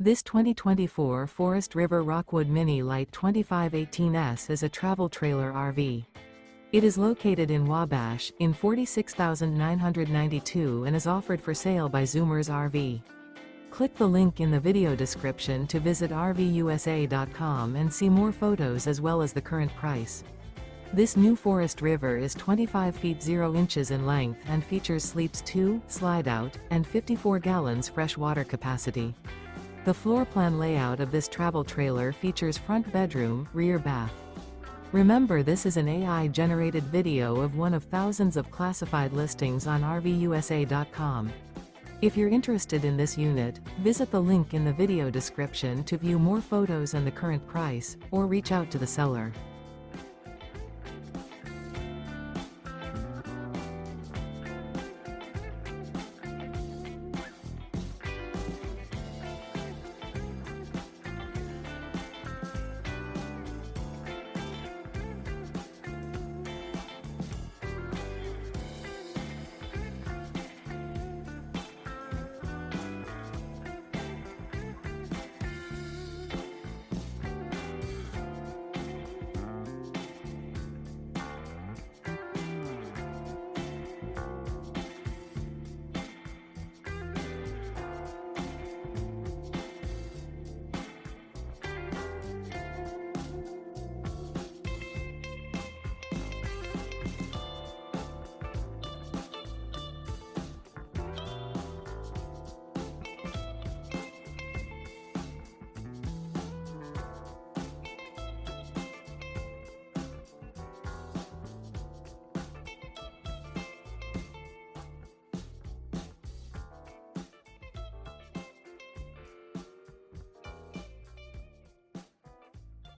This 2024 Forest River Rockwood Mini Lite 2518S is a travel trailer RV. It is located in Wabash, in 46,992 and is offered for sale by Zoomers RV. Click the link in the video description to visit RVUSA.com and see more photos as well as the current price. This new Forest River is 25 feet 0 inches in length and features sleeps 2, Slideout, and 54 gallons fresh water capacity. The floor plan layout of this travel trailer features front bedroom, rear bath. Remember, this is an AI-generated video of one of thousands of classified listings on RVUSA.com. If you're interested in this unit, visit the link in the video description to view more photos and the current price, or reach out to the seller.